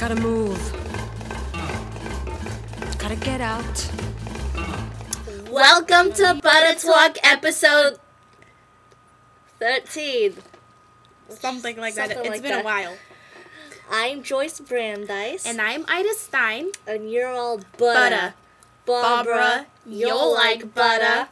Gotta move. Gotta get out. Welcome to buttahtawlk episode 13. Something like that. Something It's like been that. a while. I'm Joyce Brandeis. And I'm Ida Stein. And you're all Buttah. Barbra, you'll like Buttah.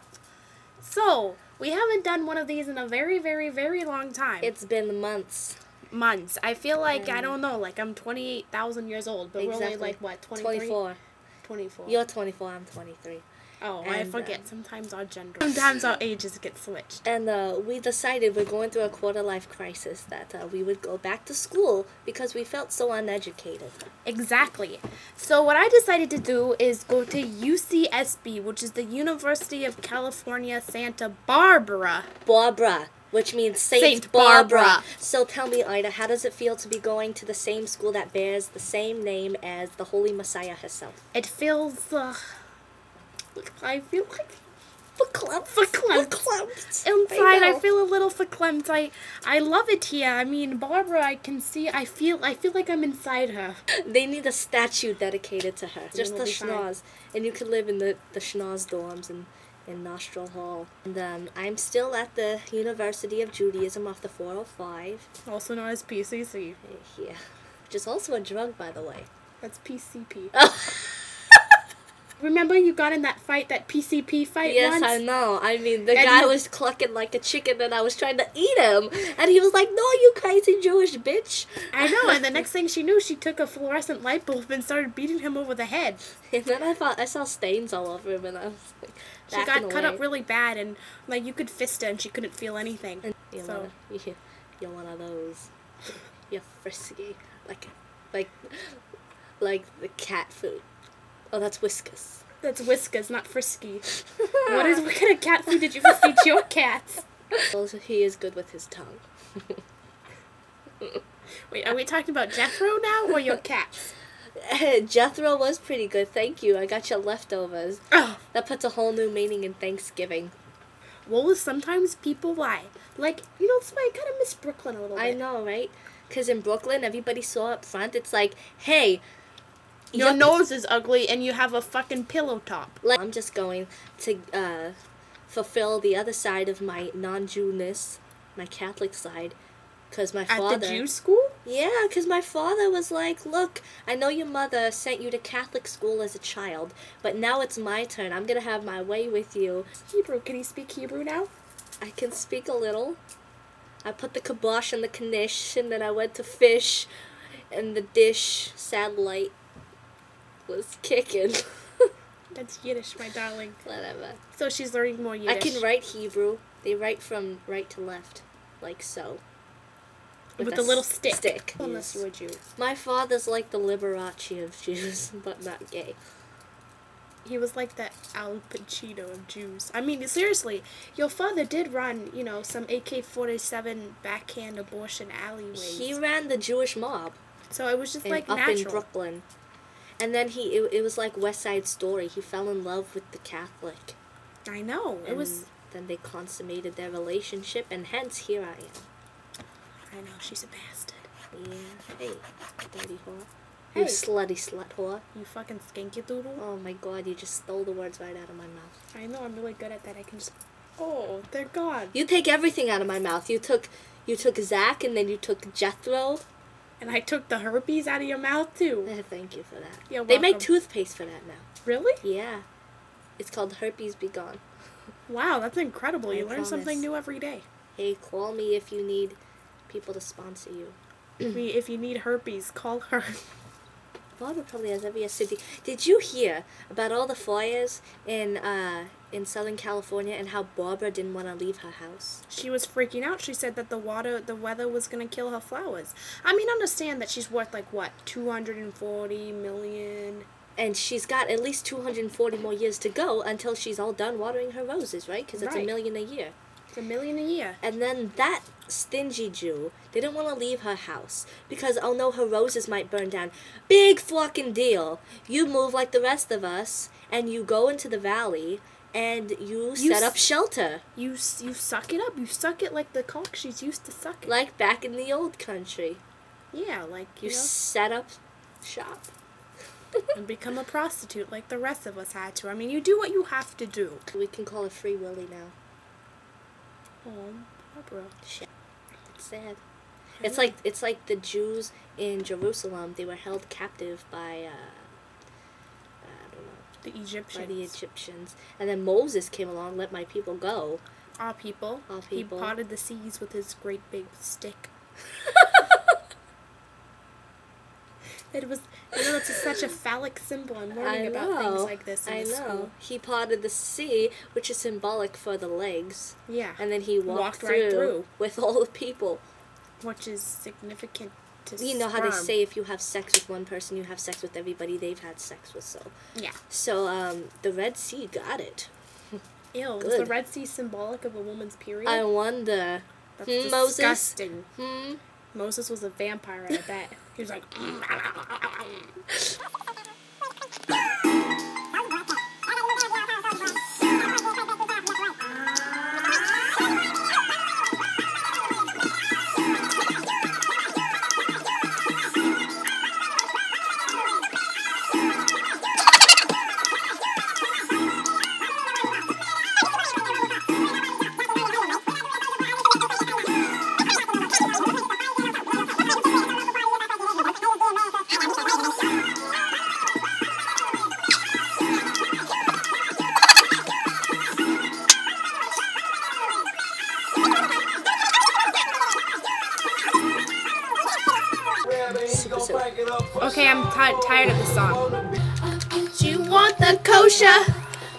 So, we haven't done one of these in a very, very, very long time. It's been months. Months. I feel like, I don't know, like I'm 28,000 years old, but we're only like, what, 23? 24. 24. You're 24, I'm 23. Oh, And, I forget. Sometimes our gender. Sometimes our ages get switched. And we decided we're going through a quarter-life crisis that we would go back to school because we felt so uneducated. Exactly. So what I decided to do is go to UCSB, which is the University of California, Santa Barbara. Barbra, which means Saint Saint Barbara. Barbara. So tell me, Ida, how does it feel to be going to the same school that bears the same name as the Holy Messiah herself? It feels, I feel like Verklempt. verklempt. Inside, I feel a little verklempt. I love it here. I mean, Barbara, I can see, I feel like I'm inside her. They need a statue dedicated to her. Just will the be fine. schnoz. And you could live in the schnoz dorms in Nostril Hall. And I'm still at the University of Judaism off the 405. Also known as PCC. Yeah. Which is also a drug, by the way. That's PCP. Remember you got in that fight, that PCP fight Yes, once? I know. I mean, the And guy you- was clucking like a chicken and I was trying to eat him. And he was like, no, you crazy Jewish bitch. I know, and the next thing she knew, she took a fluorescent light bulb and started beating him over the head. And then I saw stains all over him and I was like, She backing got cut away. up really bad, and like you could fist her and she couldn't feel anything. And you're, So- you're one of those. You're frisky. Like the cat food. Oh, that's Whiskas. That's Whiskas, not Frisky. What kind of cat food did you feed your cats? Well, he is good with his tongue. Wait, are we talking about Jethro now or your cats? Jethro was pretty good, thank you. I got your leftovers. Oh, That puts a whole new meaning in Thanksgiving. well, sometimes people lie. Like, you know, that's why I kind of miss Brooklyn a little bit. I know, right? Because in Brooklyn, everybody saw up front, it's like, hey, Your nose is ugly and you have a fucking pillow top. Like, I'm just going to fulfill the other side of my non-Jewness, my Catholic side, because my father... At the Jew school? Yeah, because my father was like, look, I know your mother sent you to Catholic school as a child, but now it's my turn. I'm going to have my way with you. Hebrew. Can you speak Hebrew now? I can speak a little. I put the kibosh on the knish, and then I went to fish, and the dish satellite was kicking. That's Yiddish, my darling. Whatever. So she's learning more Yiddish. I can write Hebrew. They write from right to left, like so. With a a little stick. Yes. Unless you're a Jew. My father's like the Liberace of Jews, but not gay. He was like the Al Pacino of Jews. I mean, seriously, your father did run, you know, some AK-47 backhand abortion alleyways. He ran the Jewish mob So it was just like up natural. in Brooklyn. And then it was like West Side Story. He fell in love with the Catholic. I know. It And was. then they consummated their relationship, and hence here I am. I know, she's a bastard. Yeah. Hey, dirty whore. Hey. You slutty slut whore. You fucking skanky doodle. Oh my god, you just stole the words right out of my mouth. I know, I'm really good at that. I can just. Oh, they're gone. You take everything out of my mouth. You took Zach, and then you took Jethro. And I took the herpes out of your mouth, too. Thank you for that. You're They make welcome. toothpaste for that now. Really? Yeah. It's called Herpes Be Gone. Wow, that's incredible. You I learn something promise. new every day. Hey, call me if you need people to sponsor you. If you need herpes, call her. Barbara probably has every city. Did you hear about all the fires in Southern California and how Barbara didn't want to leave her house? She was freaking out. She said that the weather was going to kill her flowers. I mean, understand that she's worth like what, 240 million. And she's got at least 240 more years to go until she's all done watering her roses, right? Because it's Right. $1 million a year. It's $1 million a year. And then that stingy Jew didn't want to leave her house because, oh no, her roses might burn down. Big fucking deal. You move like the rest of us, and you go into the valley, and you set up shelter. You suck it up. You suck it like the cock she's used to sucking. Like back in the old country. Yeah, like, You you know. set up shop. And become a prostitute like the rest of us had to. I mean, you do what you have to do. We can call her Free Willy now. Oh, Barbra. Shit. It's sad. It's like the Jews in Jerusalem. They were held captive by I don't know. The Egyptians. By the Egyptians. And then Moses came along, let my people go. All people. All people. He parted the seas with his great big stick. It was, it's such a phallic symbol. I'm learning about things like this in school. He parted the sea, which is symbolic for the legs. Yeah. And then he walked right through with all the people. Which is significant to You know how they say if you have sex with one person, you have sex with everybody they've had sex with. So yeah. So the Red Sea got it. Ew. Is the Red Sea symbolic of a woman's period? I wonder. That's disgusting. Moses was a vampire, I bet. He was like... Okay, I'm tired of the song. You want the kosher?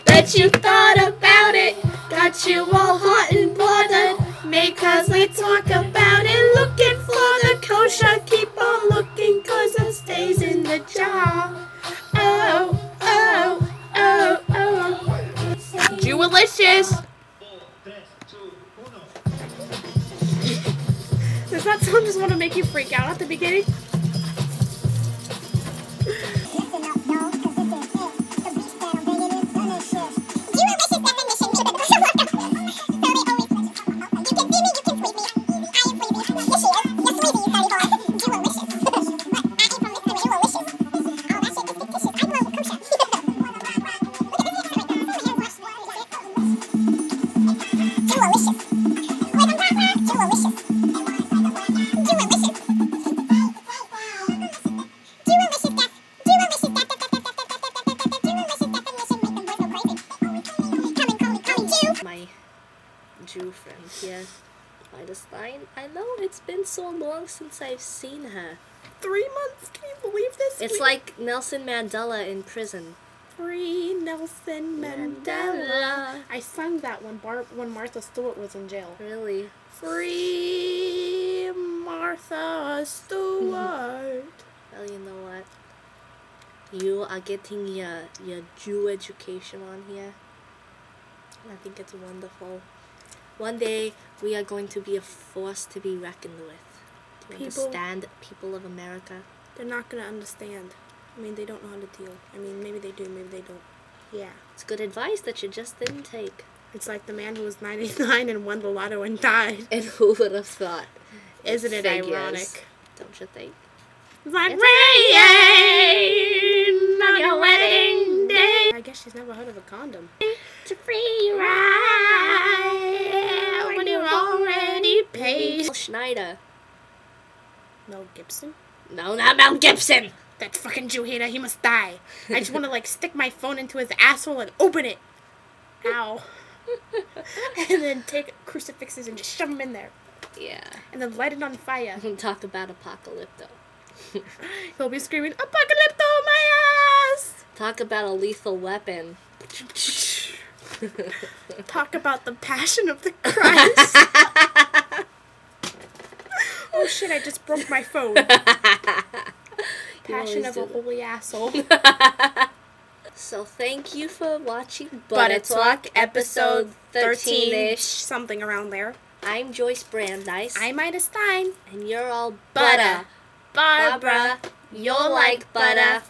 Bet you thought about it. Got you all hot and bothered. Make us talk about it. Looking for the kosher. Keep on looking, cause it stays in the jar. Oh, oh, oh, oh. Jewelicious. Does that song just want to make you freak out at the beginning? Jew friend here, Ida. I know it's been so long since I've seen her. 3 months? Can you believe this? It's like Nelson Mandela in prison. Free Nelson Mandela. I sang that when Martha Stewart was in jail. Really? Free Martha Stewart. Well, you know what? You are getting your Jew education on here. I think it's wonderful. One day, we are going to be a force to be reckoned with. Do you understand, people of America? They're not going to understand. I mean, they don't know how to deal. I mean, maybe they do, maybe they don't. Yeah. It's good advice that you just didn't take. It's like the man who was 99 and won the lotto and died. And who would have thought? Isn't it ironic? Don't you think? Like rain on your wedding day. I guess she's never heard of a condom. It's a free ride when you're already paid. Mel Schneider. Mel Gibson? No, not Mel Gibson. That fucking Jew hater, he must die. I just want to like stick my phone into his asshole and open it. Ow. And then take crucifixes and just shove them in there. Yeah. And then light it on fire. And talk about Apocalypto. He'll be screaming, Apocalypto, my ass! Talk about a lethal weapon. Talk about the passion of the Christ. Oh shit, I just broke my phone. Passion of a holy asshole. So thank you for watching Buttahtawlk episode 13-ish. Something around there. I'm Joyce Brandeis. I'm Ida Stein. And you're all Buttah. Barbra. You'll like Buttah.